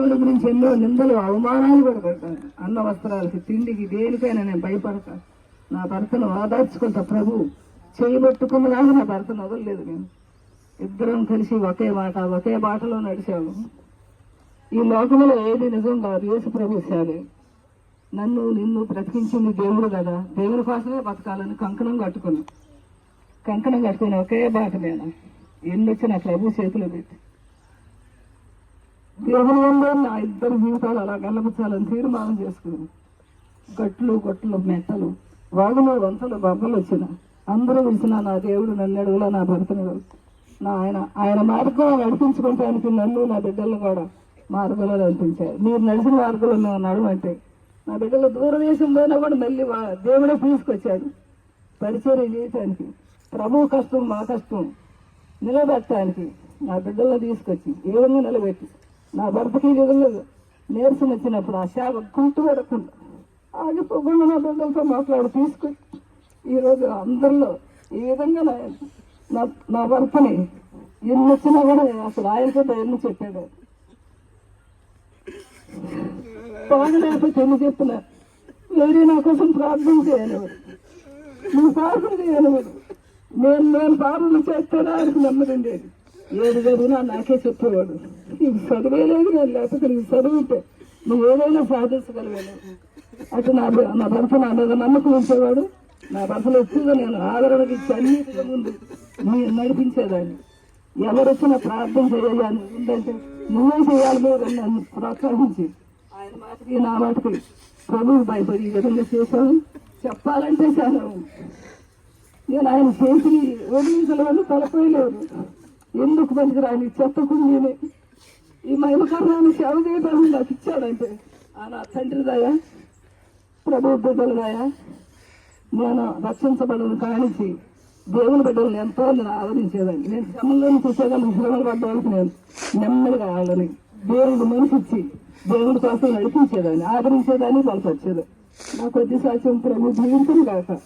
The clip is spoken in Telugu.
దేవుడి గురించి ఎన్నో నిందలు అవమానాలు కూడా పడతాను. అన్న వస్త్రాలకి, తిండికి, దేనికైనా నేను భయపడతాను. నా భర్తను ఓదార్చుకుంటా. ప్రభు చేయబట్టుకున్నలాగా నా భర్తను వదలలేదు. నేను ఇద్దరం కలిసి ఒకే మాట, ఒకే బాటలో నడిచాము. ఈ లోకంలో ఏది నిజం కాదు, యేసు ప్రభు సేవే. నన్ను నిన్ను బ్రతికించింది దేవుడు కదా, దేవుడి కోసమే బతకాలని కంకణం కట్టుకుని ఒకే బాట మీద ఎన్ని వచ్చిన ప్రభు చేతిలో పెట్టి దేవుని వల్ల నా ఇద్దరు జీవితాలు అలా గల్లపుచ్చాలని తీర్మానం చేసుకున్నాను. గొట్లు మెట్టలు, వాగులో వంతలు, బొబ్బలు వచ్చిన అందరూ పిలిచిన నా దేవుడు నన్ను అడుగులా నా భర్తను ఆయన మార్గంలో నడిపించుకోవటానికి నన్ను నా బిడ్డలను కూడా మార్గంలో నడిపించారు. మీరు నడిచిన మార్గంలో మేము నడవంటే నా బిడ్డలు దూరదేశంలోనే కూడా మళ్ళీ దేవుడే తీసుకొచ్చాడు పరిచర్య చేయటానికి. ప్రభు కష్టం మా కష్టం నిలబెట్టడానికి నా బిడ్డలను తీసుకొచ్చి ఏ విధంగా నిలబెట్టి నా భర్తకి ఈ విధంగా నీరసం వచ్చినప్పుడు ఆ సేవ కుంటు పడకుండా ఆగిపోకుండా నా బిడ్డలతో మాట్లాడి తీసుకొచ్చి ఈరోజు అందరిలో ఈ విధంగా నా భర్తని ఎన్ని వచ్చినా కూడా అసలు ఆయనతో ఎన్ని చెప్పాడు. బాగలేకపోతే ఎన్ని చెప్పినా వేరే నా కోసం ప్రార్థన చేయనివాడు, నువ్వు ప్రార్థన చేయనివాడు. నేను ప్రార్థన చేస్తేనే ఆయనకు నెమ్మదిండేది. ఏది చదివినా నాకే చెప్పేవాడు, నీకు చదివేలేదు నేను, లేకపోతే నీకు చదివితే నువ్వు ఏదైనా సాధించగలిగాను. అటు నా భర్త నా మీద నమ్మకం ఉంచేవాడు. నా భర్తలో ఎక్కువగా నేను ఆదరణకి ఇచ్చి అన్నిటిలో ముందు మీరు నడిపించేదాన్ని. ఎవరు వచ్చినా ప్రార్థన చేయాలని ఉందంటే నువ్వే చేయాలి మీరు నన్ను ప్రోత్సహించి ఆయన మాటకి నా మాటకి ప్రభువు భయపడి ఈ విధంగా చేశాను. చెప్పాలంటే చాలా నేను ఆయన చేతిని వదిలించలేని తలపోయలేదు. ఎందుకు పనికిరాని చెత్తకుండా నేనే ఈ మహిమకరణాన్ని సేవ చేయడానికి నాకు ఇచ్చాడంటే నా తండ్రి దయ, ప్రభు బిడ్డల దయ. నేను రక్షించబడిన కానించి దేవుని బిడ్డలను ఎంతో నేను ఆదరించేదాన్ని. నేను శ్రమంలోని చూసేదాన్ని, శ్రమలు పడ్డవాళ్ళకి నేను నెమ్మదిగా వాళ్ళని దేవుడు మనసిచ్చి దేవుడి కోసం నడిపించేదాన్ని, ఆదరించేదాన్ని బలపరిచేదాన్ని. నా కొద్ది సాక్ష్యం ప్రభు జీవితం కాక